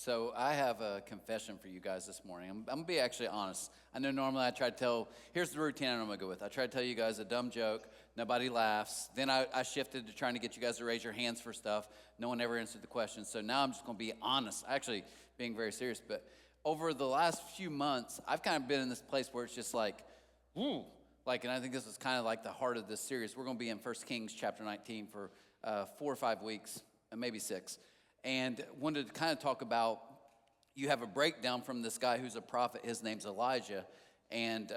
So I have a confession for you guys this morning. I'm going to be actually honest. I know normally I try to tell, here's the routine I normally go with. I try to tell you guys a dumb joke. Nobody laughs. Then I shifted to trying to get you guys to raise your hands for stuff. No one ever answered the question. So now I'm just going to be honest, actually being very serious. But over the last few months, I've kind of been in this place where it's just like, woo. And I think this is kind of like the heart of this series. We're going to be in 1 Kings chapter 19 for 4 or 5 weeks, maybe 6. And wanted to kind of talk about, you have a breakdown from this guy who's a prophet. His name's Elijah. And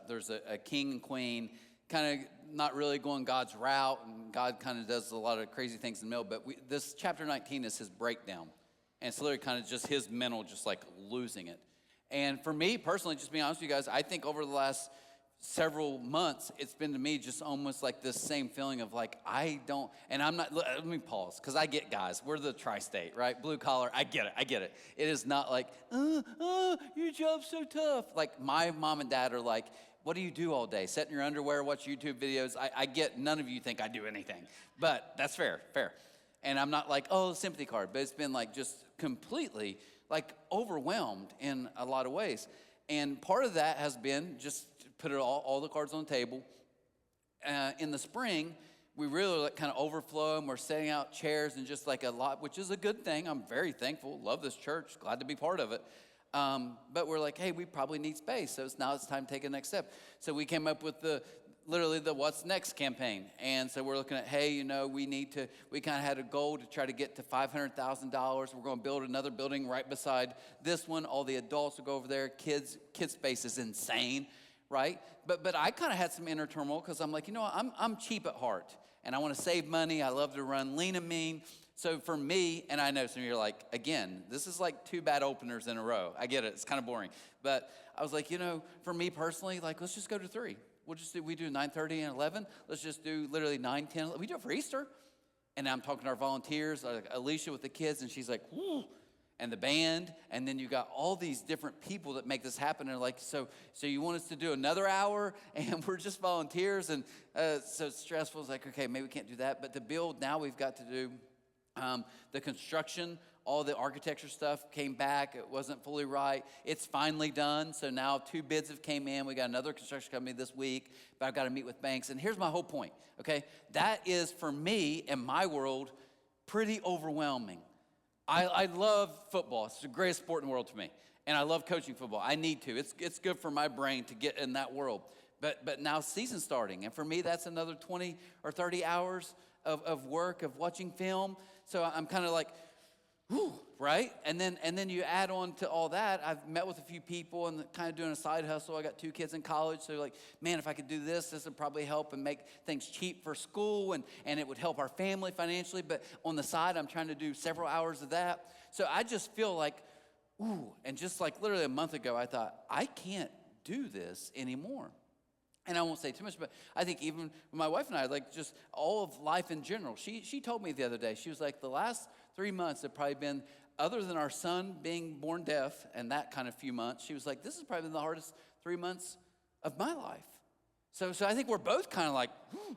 there's a king and queen kind of not really going God's route. And God kind of does a lot of crazy things in the middle. But this chapter 19 is his breakdown. And it's literally kind of just his mental just like losing it. And for me personally, just being honest with you guys, I think over the last several months, it's been to me just almost like this same feeling of like, I don't, and I'm not, let me pause, because I get guys, we're the tri-state, right? Blue collar, I get it. It is not like, your job's so tough. Like my mom and dad are like, what do you do all day? Sit in your underwear, watch YouTube videos. I get, none of you think I do anything, but that's fair. And I'm not like, sympathy card, but it's been like just completely like overwhelmed in a lot of ways. And part of that has been just put it all the cards on the table. In the spring, we really like kind of overflow and we're setting out chairs and just like a lot, which is a good thing. I'm very thankful, love this church, glad to be part of it. But we're like, hey, we probably need space. So now it's time to take a next step. So we came up with literally the What's Next campaign. And so we're looking at, hey, we kind of had a goal to try to get to $500,000. We're going to build another building right beside this one. All the adults will go over there. Kids space is insane, right? But I kind of had some inner turmoil because I'm like, I'm cheap at heart and I want to save money. I love to run lean and mean. So for me, and I know some of you are like, again, this is like 2 bad openers in a row. I get it. It's kind of boring. But I was like, for me personally, like, let's just go to 3. We do 9:30 and 11. Let's just do literally 9, 10. 11. We do it for Easter. And I'm talking to our volunteers, like Alicia with the kids, and she's like, woo, and the band. And then you got all these different people that make this happen. And like, so you want us to do another hour and we're just volunteers. And so it's stressful. It's like, okay, maybe we can't do that. But to build, now we've got to do the construction, all the architecture stuff came back. It wasn't fully right. It's finally done. So now 2 bids have came in. We got another construction company this week, but I've got to meet with banks. And here's my whole point, okay? That is, for me, in my world, pretty overwhelming. I love football. It's the greatest sport in the world to me. And I love coaching football. I need to. It's good for my brain to get in that world. But now season's starting. And for me, that's another 20 or 30 hours of work, of watching film. So I'm kind of like, whew, right? And then you add on to all that, I've met with a few people and kind of doing a side hustle. I got 2 kids in college. So like, man, if I could do this would probably help and make things cheap for school and it would help our family financially. But on the side, I'm trying to do several hours of that. So I just feel like, ooh, and just like literally a month ago, I thought, I can't do this anymore. And I won't say too much, but I think even my wife and I, like just all of life in general, she told me the other day, she was like, the last 3 months have probably been, other than our son being born deaf and that kind of few months, she was like, this has probably been the hardest 3 months of my life. So I think we're both kind of like,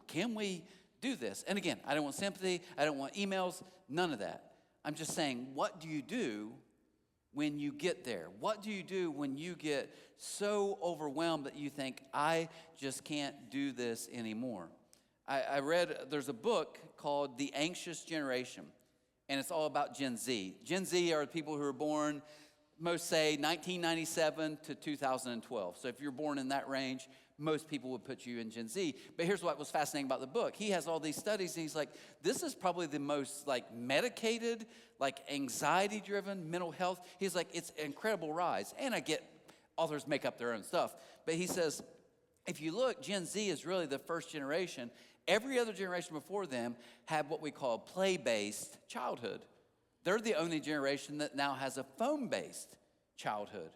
can we do this? And again, I don't want sympathy. I don't want emails, none of that. I'm just saying, what do you do when you get there? What do you do when you get so overwhelmed that you think, I just can't do this anymore? I read, there's a book called The Anxious Generation, and it's all about Gen Z. Gen Z are the people who are born, most say 1997 to 2012. So if you're born in that range, most people would put you in Gen Z. But here's what was fascinating about the book. He has all these studies and he's like, this is probably the most like medicated, like anxiety driven mental health. He's like, it's an incredible rise. And I get authors make up their own stuff. But he says, if you look, Gen Z is really the first generation. Every other generation before them had what we call play-based childhood. They're the only generation that now has a phone-based childhood.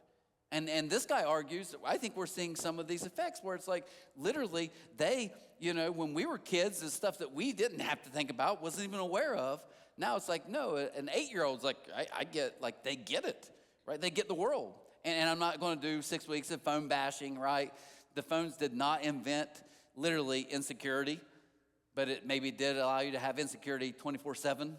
And this guy argues, I think we're seeing some of these effects where it's like literally they, when we were kids, the stuff that we didn't have to think about, wasn't even aware of. Now it's like, no, an 8-year-old's like, I get, like they get it, right? They get the world. And I'm not going to do 6 weeks of phone bashing, right? The phones did not invent literally insecurity, but it maybe did allow you to have insecurity 24/7.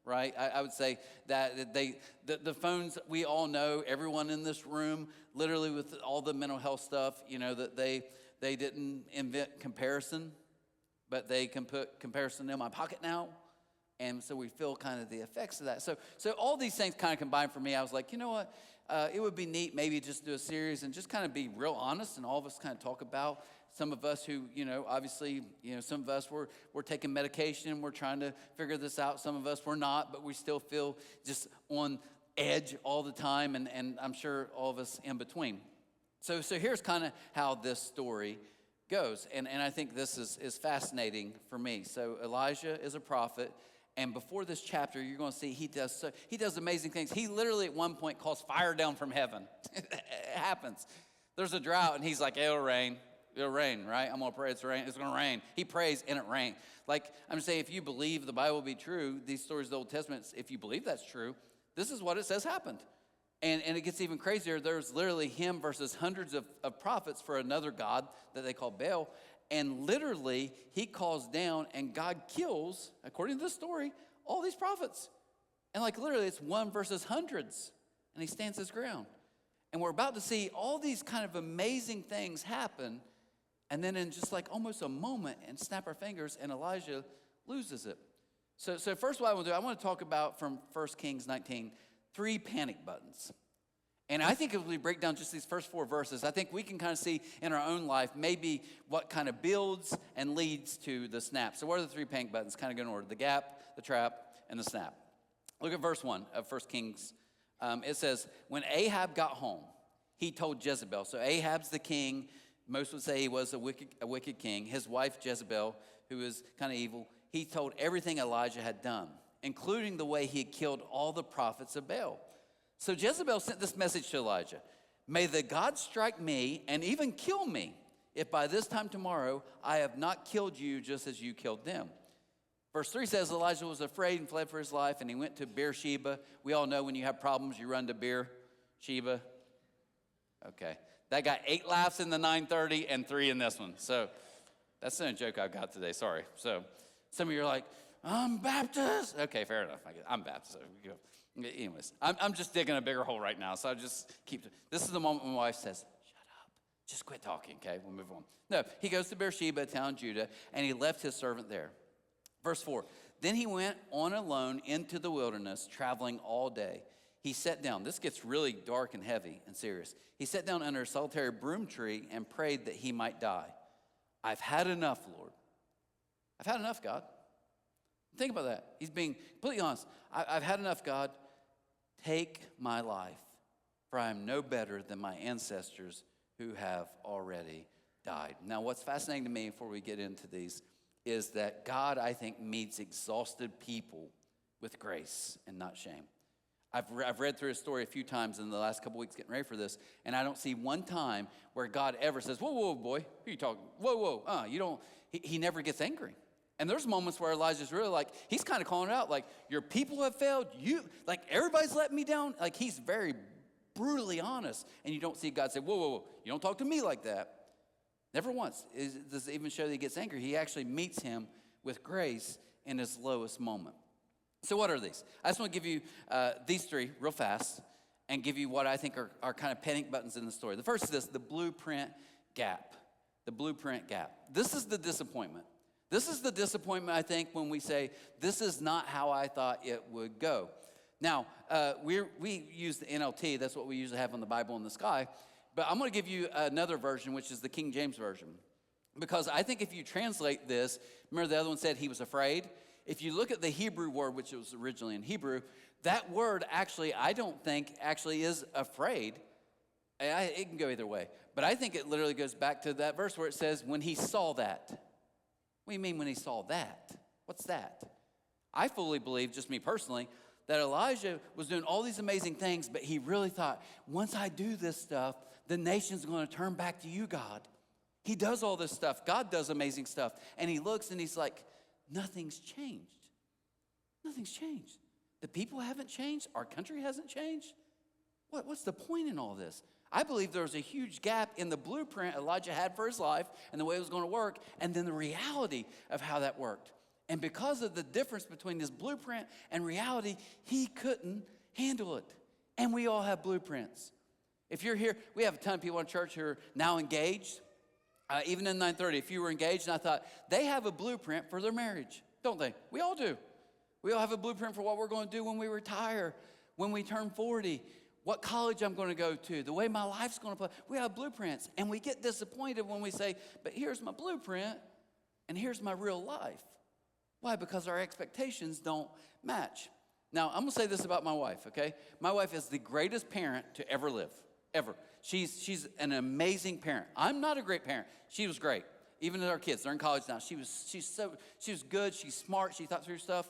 right? I would say that the phones, we all know, everyone in this room, literally with all the mental health stuff, that they didn't invent comparison, but they can put comparison in my pocket now. And so we feel kind of the effects of that. So all these things kind of combined for me. I was like, you know what? It would be neat maybe just do a series and just kind of be real honest and all of us kind of talk about some of us who, obviously, some of us we're taking medication. We're trying to figure this out. Some of us we're not, but we still feel just on edge all the time. And I'm sure all of us in between. So here's kind of how this story goes. And I think this is fascinating for me. So Elijah is a prophet. And before this chapter, you're going to see he does amazing things. He literally at one point calls fire down from heaven. It happens. There's a drought, and he's like, it'll rain. It'll rain, right? I'm going to pray it's going to rain. He prays, and it rained. Like, I'm saying, if you believe the Bible be true, these stories of the Old Testament, if you believe that's true, this is what it says happened. And it gets even crazier. There's literally him versus hundreds of prophets for another god that they call Baal. And literally, he calls down, and God kills, according to this story, all these prophets. And like literally, it's one versus hundreds. And he stands his ground. And we're about to see all these kind of amazing things happen. And then in just like almost a moment, and snap our fingers, and Elijah loses it. So first what I want to do, I want to talk about from 1 Kings 19, 3 panic buttons. And I think if we break down just these first 4 verses, I think we can kind of see in our own life maybe what kind of builds and leads to the snap. So what are the 3 panic buttons? Kind of go in order: the gap, the trap, and the snap. Look at verse 1 of 1 Kings. It says, when Ahab got home, he told Jezebel. So Ahab's the king. Most would say he was a wicked king. His wife Jezebel, who is kind of evil, he told everything Elijah had done, including the way he had killed all the prophets of Baal. So Jezebel sent this message to Elijah: may the God strike me and even kill me if by this time tomorrow I have not killed you just as you killed them. Verse 3 says Elijah was afraid and fled for his life, and he went to Beersheba. We all know when you have problems, you run to Beersheba. Okay. That got 8 laughs in the 9:30 and 3 in this one. So that's the only joke I've got today. Sorry. So some of you are like, I'm Baptist. Okay, fair enough. I'm Baptist. So we go. Anyways, I'm just digging a bigger hole right now. So I just keep. This is the moment when my wife says, shut up. Just quit talking, okay? We'll move on. No, he goes to Beersheba, a town in Judah, and he left his servant there. Verse 4, then he went on alone into the wilderness, traveling all day. He sat down. This gets really dark and heavy and serious. He sat down under a solitary broom tree and prayed that he might die. I've had enough, Lord. I've had enough, God. Think about that. He's being completely honest. I've had enough, God. Take my life, for I am no better than my ancestors who have already died. Now, what's fascinating to me before we get into these is that God, I think, meets exhausted people with grace and not shame. I've read through his story a few times in the last couple weeks getting ready for this, and I don't see one time where God ever says, whoa, boy, who are you talking? Whoa, you don't. He never gets angry. And there's moments where Elijah's really like, he's kind of calling it out, like, your people have failed. Like, everybody's letting me down. Like, he's very brutally honest. And you don't see God say, whoa, you don't talk to me like that. Never once does it even show that he gets angry. He actually meets him with grace in his lowest moment. So what are these? I just want to give you these 3 real fast and give you what I think are kind of panic buttons in the story. The first is this: the blueprint gap. The blueprint gap. This is the disappointment. This is the disappointment, I think, when we say, this is not how I thought it would go. Now, we use the NLT. That's what we usually have on the Bible in the sky. But I'm going to give you another version, which is the King James Version. Because I think if you translate this, remember the other one said he was afraid? If you look at the Hebrew word, which was originally in Hebrew, that word actually, I don't think actually is afraid. It can go either way. But I think it literally goes back to that verse where it says, when he saw that. What do you mean when he saw that? What's that? I fully believe, just me personally, that Elijah was doing all these amazing things, but he really thought, once I do this stuff, the nation's going to turn back to you, God. He does all this stuff. God does amazing stuff. And he looks and he's like, nothing's changed. Nothing's changed. The people haven't changed. Our country hasn't changed. What's the point in all this? I believe there was a huge gap in the blueprint Elijah had for his life and the way it was going to work, and then the reality of how that worked. And because of the difference between this blueprint and reality, he couldn't handle it. And we all have blueprints. If you're here, we have a ton of people in church who are now engaged. Even in 9:30, if you were engaged, and I thought, they have a blueprint for their marriage, don't they? We all do. We all have a blueprint for what we're going to do when we retire, when we turn 40, what college I'm going to go to, the way my life's going to play. We have blueprints, and we get disappointed when we say, but here's my blueprint, and here's my real life. Why? Because our expectations don't match. Now, I'm going to say this about my wife, okay? My wife is the greatest parent to ever live, ever. She's an amazing parent. I'm not a great parent. She was great. Even with our kids, they're in college now. She was good. She's smart. She thought through stuff.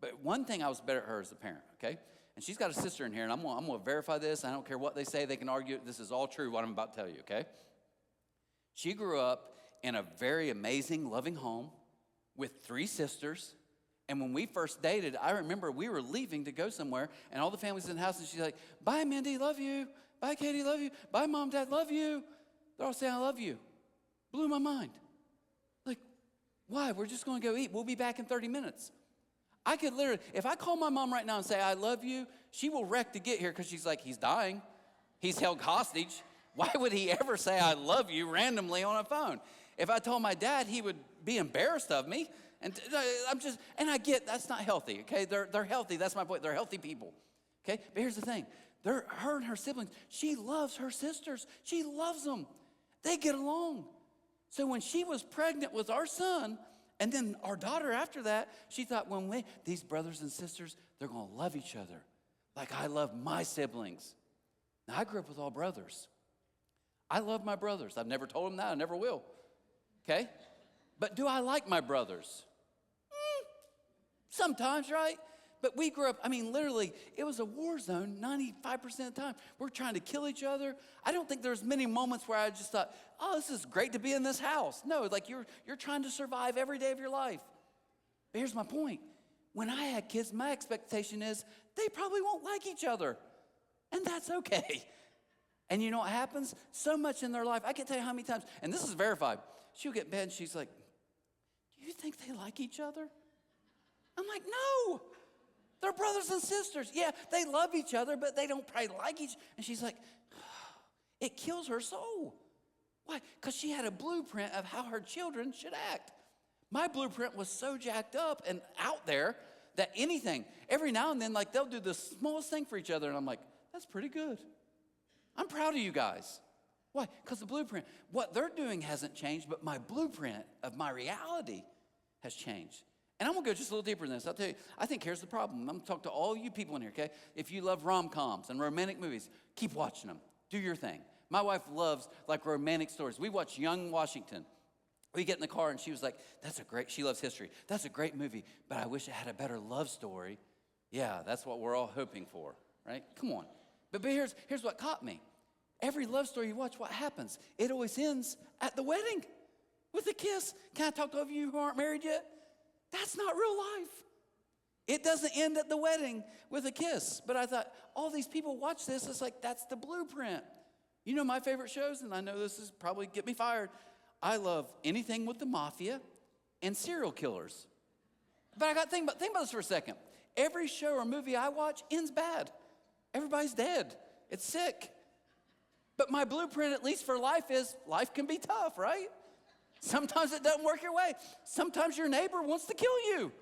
But one thing I was better at her as a parent, okay? And she's got a sister in here, and I'm going to verify this. I don't care what they say. They can argue. This is all true, what I'm about to tell you, okay? She grew up in a very amazing, loving home with 3 sisters. And when we first dated, I remember we were leaving to go somewhere, and all the families in the house, and she's like, bye, Mindy, love you. Bye, Katie, love you. Bye, Mom, Dad, love you. They're all saying, I love you. Blew my mind. Like, why? We're just going to go eat. We'll be back in 30 minutes. I could literally, if I call my mom right now and say, I love you, she will wreck to get here because she's like, he's dying. He's held hostage. Why would he ever say, I love you randomly on a phone? If I told my dad, he would be embarrassed of me. And I get that's not healthy, okay? They're healthy. That's my point. They're healthy people, okay? But here's the thing. Her and her siblings, she loves her sisters. She loves them. They get along. So when she was pregnant with our son, and then our daughter after that, she thought, these brothers and sisters, they're going to love each other like I love my siblings. Now, I grew up with all brothers. I love my brothers. I've never told them that. I never will, okay? But do I like my brothers? Sometimes, right? But we grew up, literally, it was a war zone 95% of the time. We're trying to kill each other. I don't think there's many moments where I just thought, oh, this is great to be in this house. No, like you're trying to survive every day of your life. But here's my point. When I had kids, my expectation is they probably won't like each other. And that's okay. And you know what happens? So much in their life, I can't tell you how many times, and this is verified. She'll get in bed and she's like, do you think they like each other? I'm like, no. They're brothers and sisters. Yeah, they love each other, but they don't probably like each other. And she's like, it kills her soul. Why? Because she had a blueprint of how her children should act. My blueprint was so jacked up and out there that anything, every now and then, like they'll do the smallest thing for each other. And I'm like, that's pretty good. I'm proud of you guys. Why? Because the blueprint, what they're doing hasn't changed, but my blueprint of my reality has changed. And I'm going to go just a little deeper than this. I'll tell you, I think here's the problem. I'm going to talk to all you people in here, okay? If you love rom-coms and romantic movies, keep watching them. Do your thing. My wife loves, like, romantic stories. We watch Young Washington. We get in the car, and she was like, she loves history. That's a great movie, but I wish it had a better love story. Yeah, that's what we're all hoping for, right? Come on. But here's what caught me. Every love story you watch, what happens? It always ends at the wedding with a kiss. Can I talk to all of you who aren't married yet? That's not real life. It doesn't end at the wedding with a kiss. But I thought, all these people watch this. It's like, that's the blueprint. You know my favorite shows, and I know this is probably get me fired. I love anything with the mafia and serial killers. But I got to think about this for a second. Every show or movie I watch ends bad. Everybody's dead. It's sick. But my blueprint, at least for life, is life can be tough, right? Sometimes it doesn't work your way. Sometimes your neighbor wants to kill you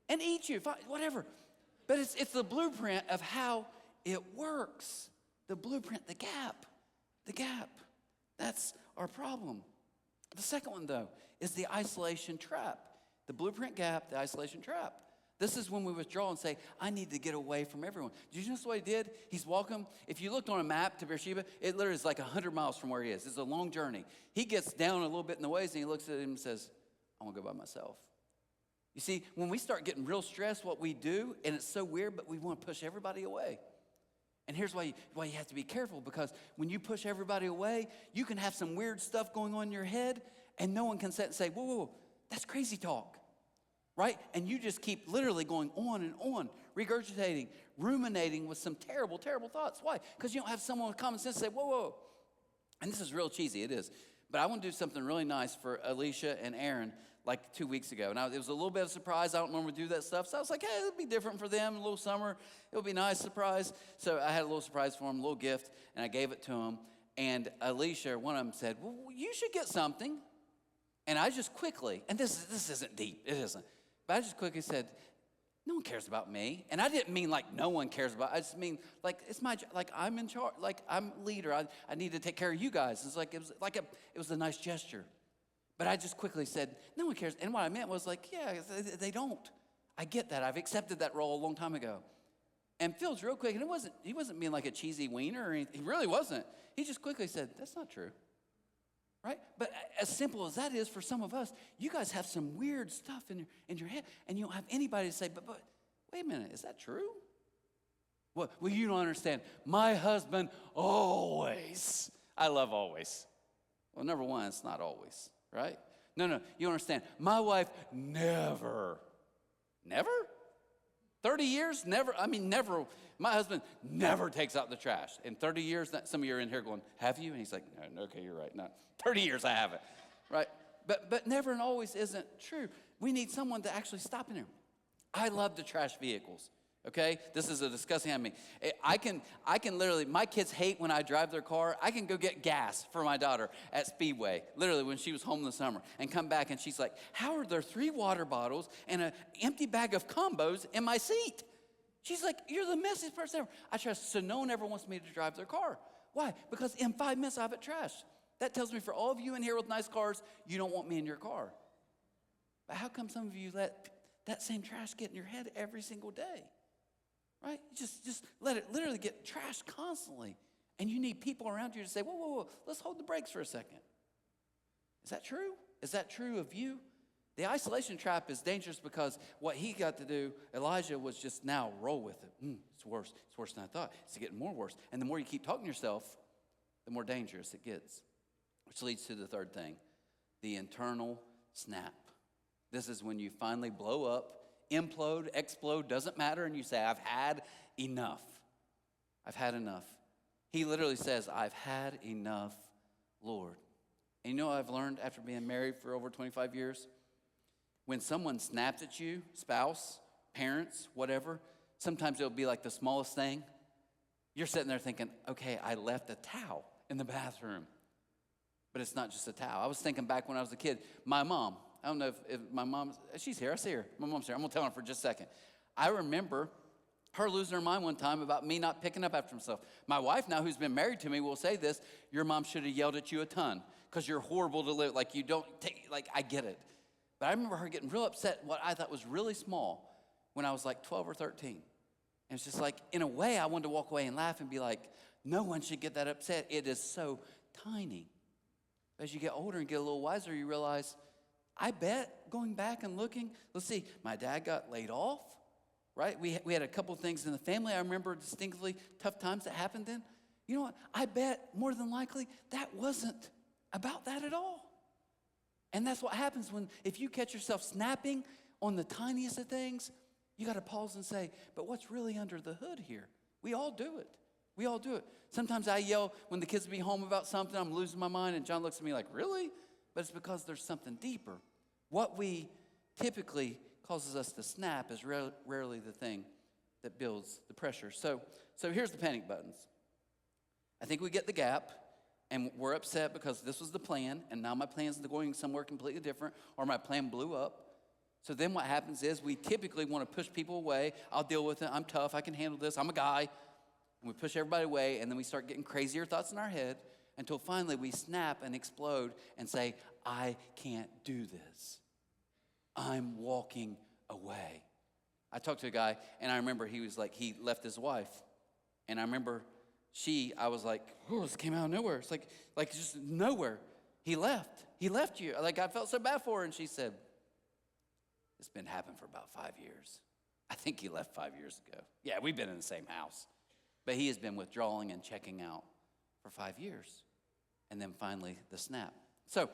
and eat you, whatever. But it's the blueprint of how it works. The blueprint, the gap. That's our problem. The second one, though, is the isolation trap. The blueprint gap, the isolation trap. This is when we withdraw and say, I need to get away from everyone. Did you notice what he did? He's walking. If you looked on a map to Beersheba, it literally is like 100 miles from where he is. It's a long journey. He gets down a little bit in the ways, and he looks at him and says, I want to go by myself. You see, when we start getting real stressed, what we do, and it's so weird, but we want to push everybody away. And here's why you have to be careful, because when you push everybody away, you can have some weird stuff going on in your head, and no one can sit and say, whoa, that's crazy talk. Right? And you just keep literally going on and on, regurgitating, ruminating with some terrible, terrible thoughts. Why? Because you don't have someone with common sense say, whoa. And this is real cheesy, it is. But I want to do something really nice for Alicia and Aaron like 2 weeks ago. And it was a little bit of a surprise. I don't normally do that stuff. So I was like, hey, it'll be different for them. A little summer. It'll be a nice surprise. So I had a little surprise for them, a little gift, and I gave it to them. And Alicia, one of them, said, well, you should get something. And I just quickly, and this isn't deep. It isn't. But I just quickly said, no one cares about me. And I didn't mean like no one cares about, I just mean like it's my, like I'm in charge, like I'm leader. I need to take care of you guys. It was a nice gesture. But I just quickly said, no one cares. And what I meant was like, yeah, they don't. I get that. I've accepted that role a long time ago. And Phil's real quick, and he wasn't being like a cheesy wiener or anything. He really wasn't. He just quickly said, that's not true. Right? But as simple as that is for some of us, you guys have some weird stuff in your head, and you don't have anybody to say, but wait a minute, is that true? Well, you don't understand. My husband always. I love always. Well, number one, it's not always, right? No, you don't understand. My wife never. Never? 30 years? Never. I mean, never. My husband never takes out the trash. In 30 years, some of you are in here going, have you? And he's like, no, okay, you're right. No, 30 years I haven't, right? But never and always isn't true. We need someone to actually stop in here. I love the trash vehicles, okay? This is a disgusting on me. I can literally, my kids hate when I drive their car. I can go get gas for my daughter at Speedway, literally when she was home in the summer, and come back and she's like, how are there 3 water bottles and an empty bag of combos in my seat? She's like, you're the messiest person ever. I trust, so no one ever wants me to drive their car. Why? Because in 5 minutes I have it trashed. That tells me for all of you in here with nice cars, you don't want me in your car. But how come some of you let that same trash get in your head every single day? Right? Just let it literally get trashed constantly. And you need people around you to say, whoa, let's hold the brakes for a second. Is that true? Is that true of you? The isolation trap is dangerous because what he got to do, Elijah, was just now roll with it. It's worse. It's worse than I thought. It's getting more worse. And the more you keep talking to yourself, the more dangerous it gets. Which leads to the third thing, the internal snap. This is when you finally blow up, implode, explode, doesn't matter, and you say, I've had enough. I've had enough. He literally says, I've had enough, Lord. And you know what I've learned after being married for over 25 years? When someone snaps at you, spouse, parents, whatever, sometimes it'll be like the smallest thing. You're sitting there thinking, okay, I left a towel in the bathroom. But it's not just a towel. I was thinking back when I was a kid, my mom, I don't know if my mom, she's here, I see her. My mom's here. I'm going to tell her for just a second. I remember her losing her mind one time about me not picking up after myself. My wife now, who's been married to me, will say this, your mom should have yelled at you a ton because you're horrible to live, like you don't take, like I get it. But I remember her getting real upset, what I thought was really small, when I was like 12 or 13. And it's just like, in a way, I wanted to walk away and laugh and be like, no one should get that upset. It is so tiny. As you get older and get a little wiser, you realize, I bet, going back and looking, let's see, my dad got laid off, right? We had a couple things in the family I remember distinctly, tough times that happened then. You know what? I bet more than likely that wasn't about that at all. And that's what happens if you catch yourself snapping on the tiniest of things, you got to pause and say, but what's really under the hood here? We all do it. We all do it. Sometimes I yell when the kids be home about something, I'm losing my mind, and John looks at me like, really? But it's because there's something deeper. What we typically causes us to snap is rarely the thing that builds the pressure. So here's the panic buttons. I think we get the gap, and we're upset because this was the plan, and now my plan's going somewhere completely different, or my plan blew up. So then what happens is we typically want to push people away. I'll deal with it. I'm tough. I can handle this. I'm a guy. And we push everybody away, and then we start getting crazier thoughts in our head until finally we snap and explode and say, I can't do this. I'm walking away. I talked to a guy, and I remember he was like, he left his wife. And I remember I was like, oh, this came out of nowhere. It's like just nowhere. He left. He left you. Like, I felt so bad for her. And she said, it's been happening for about 5 years. I think he left 5 years ago. Yeah, we've been in the same house. But he has been withdrawing and checking out for 5 years. And then finally, the snap. So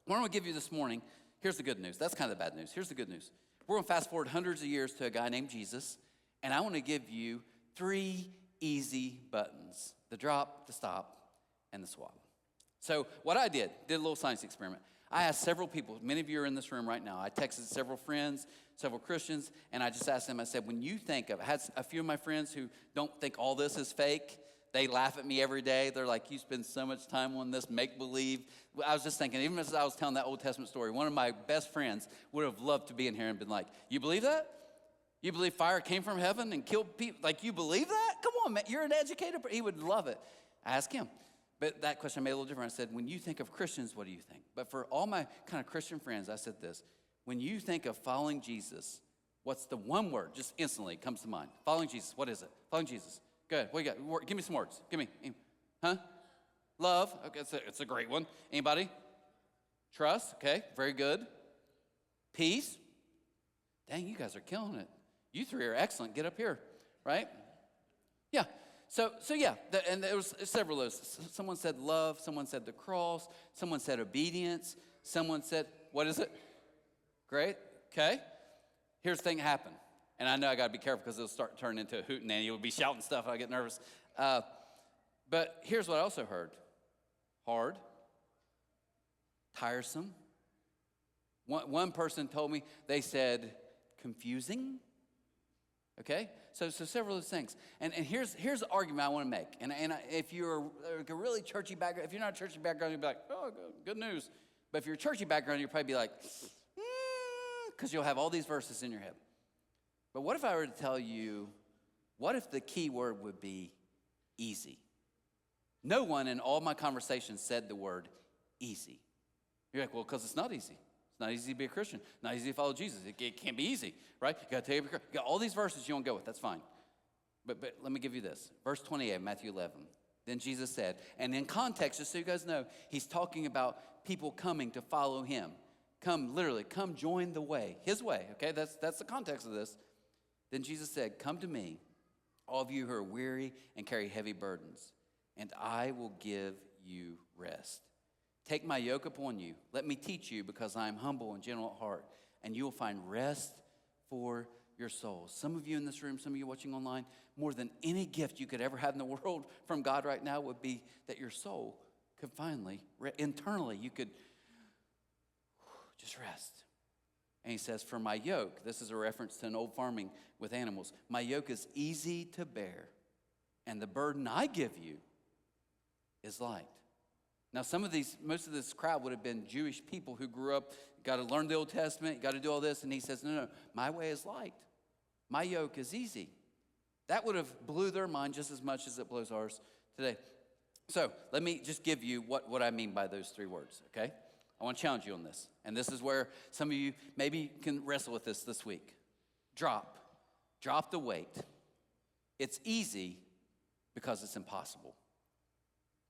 what I'm going to give you this morning, here's the good news. That's kind of the bad news. Here's the good news. We're going to fast forward hundreds of years to a guy named Jesus. And I want to give you 3 easy buttons: the drop, the stop, and the swap. So what I did a little science experiment. I asked several people, many of you are in this room right now. I texted several friends, several Christians, and I just asked them, I said, when you think of, I had a few of my friends who don't think all this is fake. They laugh at me every day. They're like, you spend so much time on this make-believe. I was just thinking, even as I was telling that Old Testament story, one of my best friends would have loved to be in here and been like, you believe that? You believe fire came from heaven and killed people? Like, you believe that? Come on, man. You're an educated person. He would love it. Ask him. But that question made a little different. I said, when you think of Christians, what do you think? But for all my kind of Christian friends, I said this. When you think of following Jesus, what's the one word just instantly comes to mind? Following Jesus. What is it? Following Jesus. Good. What do you got? Give me some words. Give me. Huh? Love. Okay, it's a great one. Anybody? Trust. Okay, very good. Peace. Dang, you guys are killing it. You three are excellent. Get up here, right? Yeah. So yeah, and there was several of those. Someone said love. Someone said the cross. Someone said obedience. Someone said, what is it? Great. Okay. Here's the thing that happened. And I know I got to be careful because it'll start turning into a hootenanny. You'll be shouting stuff. I get nervous. But here's what I also heard. Hard. Tiresome. One person told me, they said, confusing. Okay? So several of those things. And here's the argument I want to make. And if you're a really churchy background, if you're not a churchy background, you'll be like, oh, good news. But if you're a churchy background, you'll probably be like, because you'll have all these verses in your head. But what if I were to tell you, what if the key word would be easy? No one in all my conversations said the word easy. You're like, well, because it's not easy. It's not easy to be a Christian. Not easy to follow Jesus. It can't be easy, right? You got to take you got all these verses you don't go with. That's fine. But let me give you this. Verse 28, Matthew 11. Then Jesus said, and in context, just so you guys know, he's talking about people coming to follow him. Come join the way, his way, okay? That's the context of this. Then Jesus said, come to me, all of you who are weary and carry heavy burdens, and I will give you rest. Take my yoke upon you. Let me teach you, because I am humble and gentle at heart, and you will find rest for your souls. Some of you in this room, some of you watching online, more than any gift you could ever have in the world from God right now would be that your soul could finally, internally, you could just rest. And he says, for my yoke, this is a reference to an old farming with animals, my yoke is easy to bear, and the burden I give you is light. Now, most of this crowd would have been Jewish people who grew up, got to learn the Old Testament, got to do all this, and he says, no, my way is light. My yoke is easy. That would have blew their mind just as much as it blows ours today. So let me just give you what I mean by those three words, okay? I want to challenge you on this. And this is where some of you maybe can wrestle with this week. Drop the weight. It's easy because it's impossible.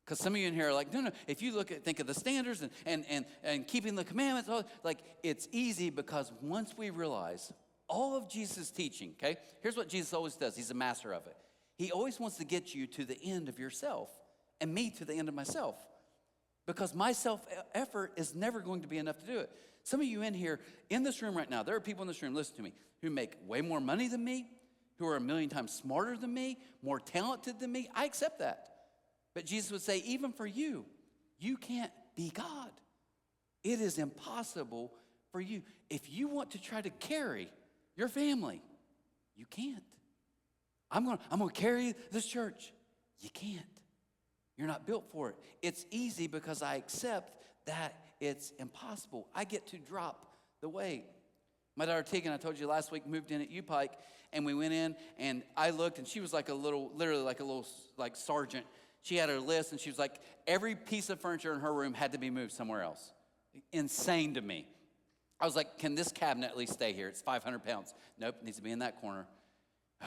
Because some of you in here are like, no, if you think of the standards and keeping the commandments, like it's easy because once we realize all of Jesus' teaching, okay? Here's what Jesus always does. He's a master of it. He always wants to get you to the end of yourself and me to the end of myself. Because my self-effort is never going to be enough to do it. Some of you in here, in this room right now, there are people in this room, listen to me, who make way more money than me, who are a million times smarter than me, more talented than me. I accept that. But Jesus would say, even for you, you can't be God. It is impossible for you. If you want to try to carry your family, you can't. I'm going to carry this church. You can't. You're not built for it. It's easy because I accept that it's impossible. I get to drop the weight. My daughter Tegan, I told you last week, moved in at U-Pike, and we went in, and I looked, and she was literally like a little sergeant. She had her list, and she was like, every piece of furniture in her room had to be moved somewhere else. Insane to me. I was like, can this cabinet at least stay here? It's 500 pounds. Nope, it needs to be in that corner.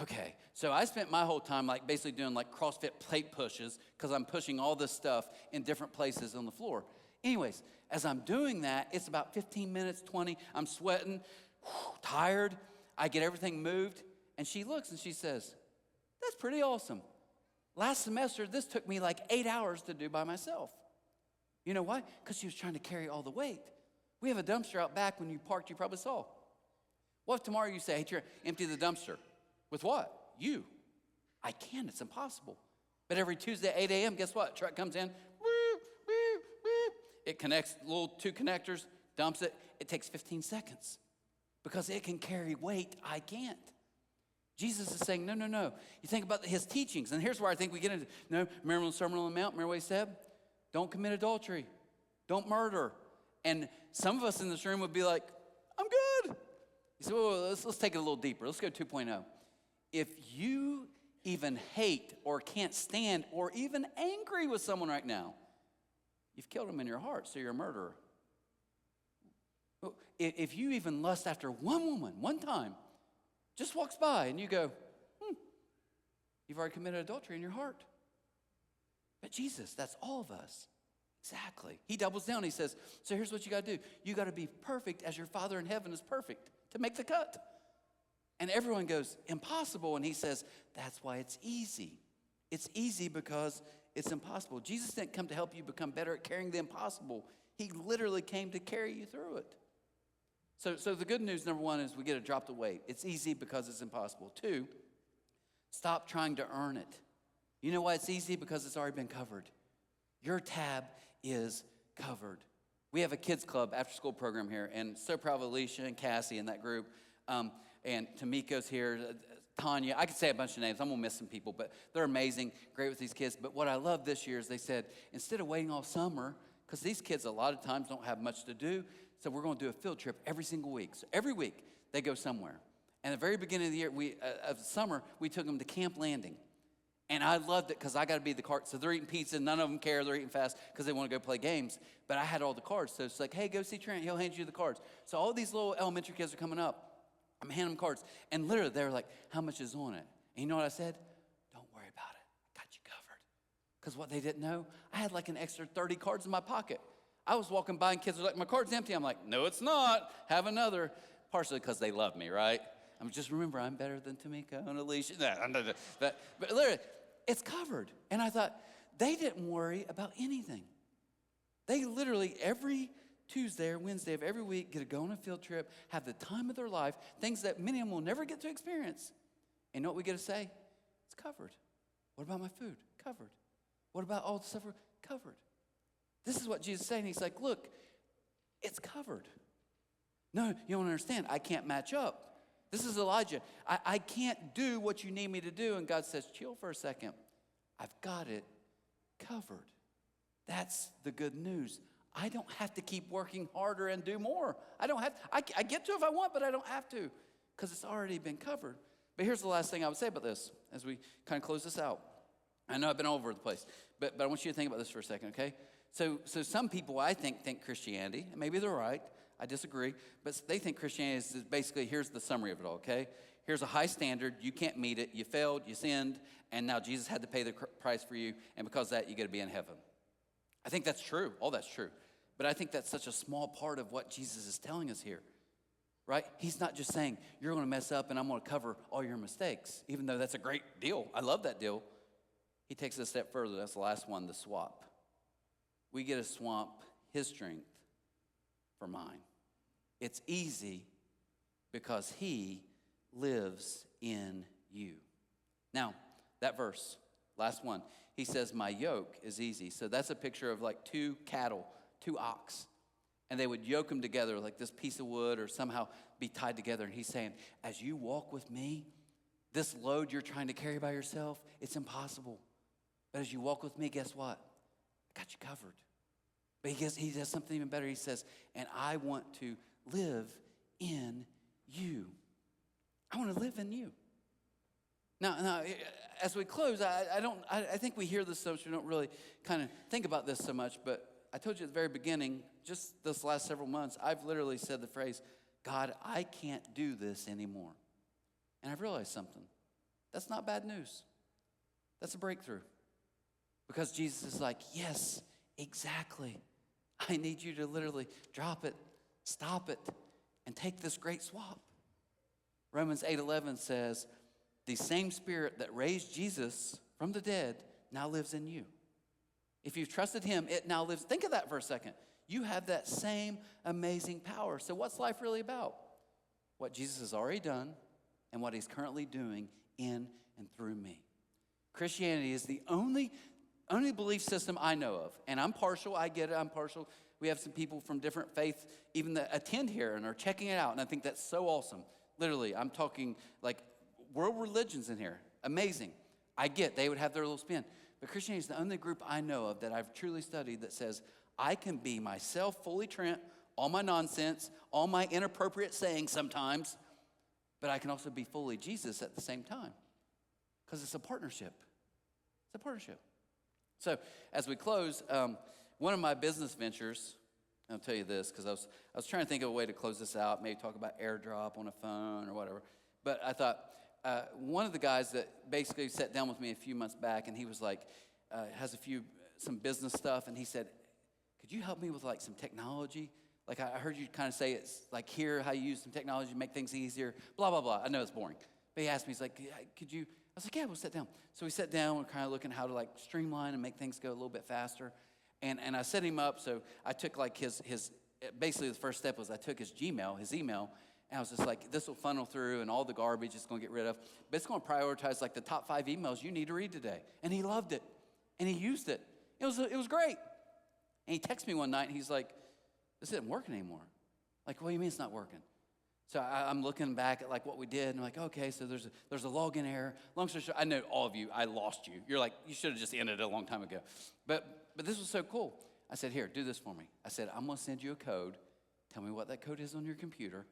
Okay, so I spent my whole time basically doing CrossFit plate pushes because I'm pushing all this stuff in different places on the floor. Anyways, as I'm doing that, it's about 15 minutes, 20. I'm sweating, tired. I get everything moved, and she looks and she says, that's pretty awesome. Last semester, this took me 8 hours to do by myself. You know why? Because she was trying to carry all the weight. We have a dumpster out back. When you parked, you probably saw. What if tomorrow you say, hey, Trent, empty the dumpster? With what? You. I can't. It's impossible. But every Tuesday at 8 a.m., guess what? Truck comes in, whoop, whoop, whoop, It connects little two connectors, dumps it. It takes 15 seconds because it can carry weight I can't. Jesus is saying, no. You think about his teachings, and here's where I think we get into, remember the Sermon on the Mount, remember what he said? Don't commit adultery. Don't murder. And some of us in this room would be like, I'm good. You say, well, let's take it a little deeper. Let's go 2.0. If you even hate or can't stand or even angry with someone right now, you've killed them in your heart, so you're a murderer. If you even lust after one woman, one time, just walks by and you go, you've already committed adultery in your heart. But Jesus, that's all of us. Exactly. He doubles down. He says, so here's what you got to do. You got to be perfect as your Father in heaven is perfect to make the cut. And everyone goes, impossible. And he says, that's why it's easy. It's easy because it's impossible. Jesus didn't come to help you become better at carrying the impossible. He literally came to carry you through it. So the good news, number one, is we get to drop the weight. It's easy because it's impossible. 2, stop trying to earn it. You know why it's easy? Because it's already been covered. Your tab is covered. We have a kids club after school program here, and so proud of Alicia and Cassie and that group. And Tamiko's here, Tanya. I could say a bunch of names. I'm going to miss some people, but they're amazing, great with these kids. But what I love this year is they said, instead of waiting all summer, because these kids a lot of times don't have much to do, so we're going to do a field trip every single week. So every week they go somewhere. And at the very beginning of the year, of the summer, we took them to Camp Landing. And I loved it because I got to be the cart. So they're eating pizza. None of them care. They're eating fast because they want to go play games. But I had all the cards. So it's like, hey, go see Trent. He'll hand you the cards. So all these little elementary kids are coming up. I'm handing them cards. And literally, they were like, how much is on it? And you know what I said? Don't worry about it. I got you covered. Because what they didn't know, I had like an extra 30 cards in my pocket. I was walking by and kids were like, my card's empty. I'm like, no, it's not. Have another. Partially because they love me, right? Just remember, I'm better than Tamika and Alicia. But literally, it's covered. And I thought, they didn't worry about anything. They literally, every Tuesday or Wednesday of every week, get to go on a field trip, have the time of their life, things that many of them will never get to experience. And you know what we get to say? It's covered. What about my food? Covered. What about all the stuff? Covered. This is what Jesus is saying. He's like, look, it's covered. No, you don't understand. I can't match up. This is Elijah. I can't do what you need me to do. And God says, chill for a second. I've got it covered. That's the good news. I don't have to keep working harder and do more. I don't have. I get to if I want, but I don't have to because it's already been covered. But here's the last thing I would say about this as we kind of close this out. I know I've been all over the place, but I want you to think about this for a second, okay? So some people, I think Christianity, and maybe they're right, I disagree, but they think Christianity is basically, here's the summary of it all, okay? Here's a high standard, you can't meet it, you failed, you sinned, and now Jesus had to pay the price for you, and because of that, you get to be in heaven. I think that's true, all that's true, but I think that's such a small part of what Jesus is telling us here, right? He's not just saying, you're going to mess up and I'm going to cover all your mistakes, even though that's a great deal. I love that deal. He takes it a step further. That's the last one, the swap. We get to swap his strength for mine. It's easy because he lives in you. Now, that verse, last one, he says, my yoke is easy. So that's a picture of like 2 cattle, 2 ox. And they would yoke them together like this piece of wood or somehow be tied together. And he's saying, as you walk with me, this load you're trying to carry by yourself, it's impossible. But as you walk with me, guess what? I got you covered. But he does something even better. He says, and I want to live in you. I want to live in you. Now, as we close, I think we hear this so much, we don't really kind of think about this so much, but I told you at the very beginning, just this last several months, I've literally said the phrase, God, I can't do this anymore. And I've realized something. That's not bad news. That's a breakthrough. Because Jesus is like, yes, exactly. I need you to literally drop it, stop it, and take this great swap. Romans 8:11 says, the same spirit that raised Jesus from the dead now lives in you. If you've trusted him, it now lives. Think of that for a second. You have that same amazing power. So what's life really about? What Jesus has already done and what he's currently doing in and through me. Christianity is the only belief system I know of. And I'm partial. I get it. I'm partial. We have some people from different faiths even that attend here and are checking it out, and I think that's so awesome. Literally, I'm talking like world religions in here. Amazing. I get they would have their little spin. But Christianity is the only group I know of that I've truly studied that says, I can be myself, fully Trent, all my nonsense, all my inappropriate sayings sometimes, but I can also be fully Jesus at the same time. Because it's a partnership. It's a partnership. So as we close, one of my business ventures, I'll tell you this, because I was trying to think of a way to close this out, maybe talk about AirDrop on a phone or whatever. But I thought, one of the guys that basically sat down with me a few months back, and he was like, has some business stuff, and he said, could you help me with like some technology? Like I heard you kind of say it's like here, how you use some technology to make things easier, blah, blah, blah. I know it's boring. But he asked me, he's like, could you? I was like, yeah, we'll sit down. So we sat down, we're kind of looking how to like streamline and make things go a little bit faster. And I set him up, so I took like his basically the first step was I took his email, and I was just like, this will funnel through and all the garbage it's going to get rid of. But it's going to prioritize like the top 5 emails you need to read today. And he loved it. And he used it. It was great. And he texted me one night, and he's like, this isn't working anymore. Like, what do you mean it's not working? So I'm looking back at like what we did, and I'm like, okay, so there's a login error. Long story short, I know all of you, I lost you. You're like, you should have just ended it a long time ago. But this was so cool. I said, here, do this for me. I said, I'm going to send you a code. Tell me what that code is on your computer.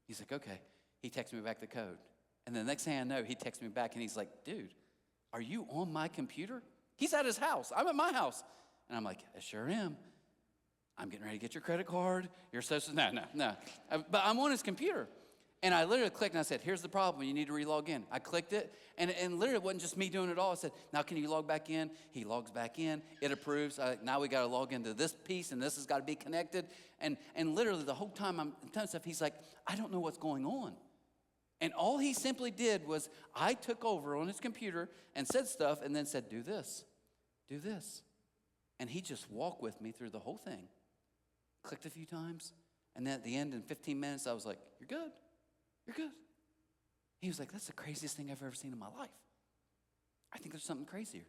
He's like, okay. He texted me back the code. And the next thing I know, he texted me back, and he's like, dude, are you on my computer? He's at his house. I'm at my house. And I'm like, I sure am. I'm getting ready to get your credit card. You're so, no. But I'm on his computer. And I literally clicked, and I said, here's the problem. You need to re-log in. I clicked it, and literally it wasn't just me doing it all. I said, now can you log back in? He logs back in. It approves. Now we got to log into this piece, and this has got to be connected. And literally the whole time I'm telling stuff, he's like, I don't know what's going on. And all he simply did was I took over on his computer and said stuff and then said, do this, do this. And he just walked with me through the whole thing. Clicked a few times, and then at the end, in 15 minutes, I was like, you're good. You're good. He was like, that's the craziest thing I've ever seen in my life. I think there's something crazier.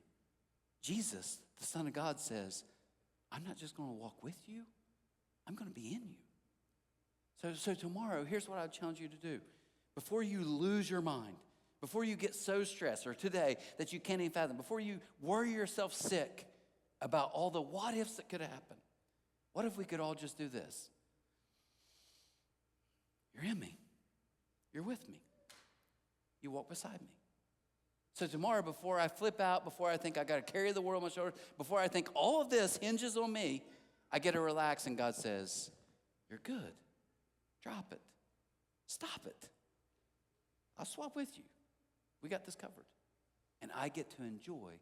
Jesus, the Son of God, says, I'm not just going to walk with you. I'm going to be in you. So tomorrow, here's what I would challenge you to do. Before you lose your mind, before you get so stressed, or today that you can't even fathom, before you worry yourself sick about all the what ifs that could happen, what if we could all just do this? You're in me. You're with me. You walk beside me. So tomorrow, before I flip out, before I think I got to carry the world on my shoulders, before I think all of this hinges on me, I get to relax, and God says, you're good. Drop it. Stop it. I'll swap with you. We got this covered. And I get to enjoy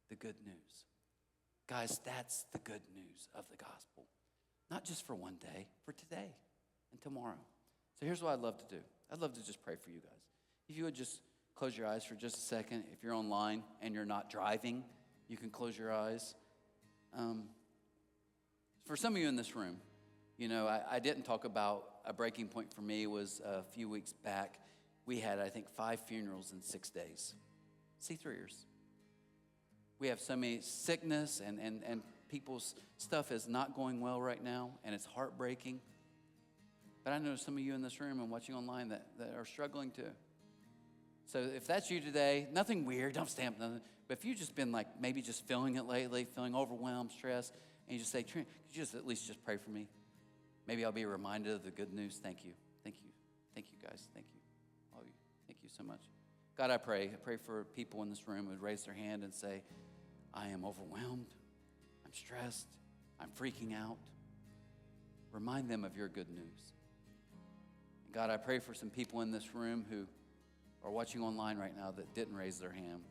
the good news. Guys, that's the good news of the gospel. Not just for one day, for today and tomorrow. So here's what I'd love to do. I'd love to just pray for you guys. If you would just close your eyes for just a second. If you're online and you're not driving, you can close your eyes. For some of you in this room, you know, I didn't talk about a breaking point for me was a few weeks back. We had, I think, 5 funerals in 6 days. C3ers. We have so many sickness and people's stuff is not going well right now, and it's heartbreaking. But I know some of you in this room and watching online that are struggling too. So if that's you today, nothing weird, don't stamp nothing. But if you've just been like maybe just feeling it lately, feeling overwhelmed, stressed, and you just say, Trent, could you just at least just pray for me? Maybe I'll be reminded of the good news. Thank you. Thank you. Thank you, guys. Thank you. All of you. Thank you so much. God, I pray for people in this room who would raise their hand and say, I am overwhelmed. I'm stressed. I'm freaking out. Remind them of your good news. And God, I pray for some people in this room who are watching online right now that didn't raise their hand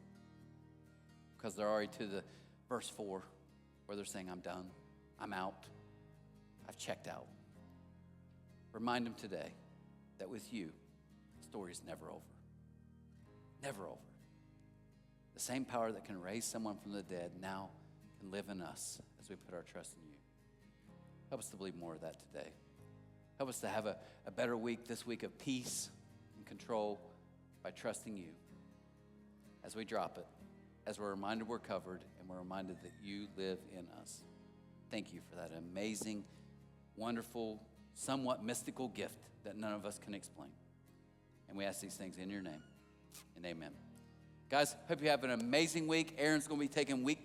because they're already to the verse 4 where they're saying, I'm done. I'm out. I've checked out. Remind them today that with you, the story's never over. Never over. The same power that can raise someone from the dead now can live in us as we put our trust in you. Help us to believe more of that today. Help us to have a better week, this week of peace and control by trusting you. As we drop it, as we're reminded we're covered and we're reminded that you live in us. Thank you for that amazing wonderful, somewhat mystical gift that none of us can explain. And we ask these things in your name, and amen. Guys, hope you have an amazing week. Aaron's going to be taking week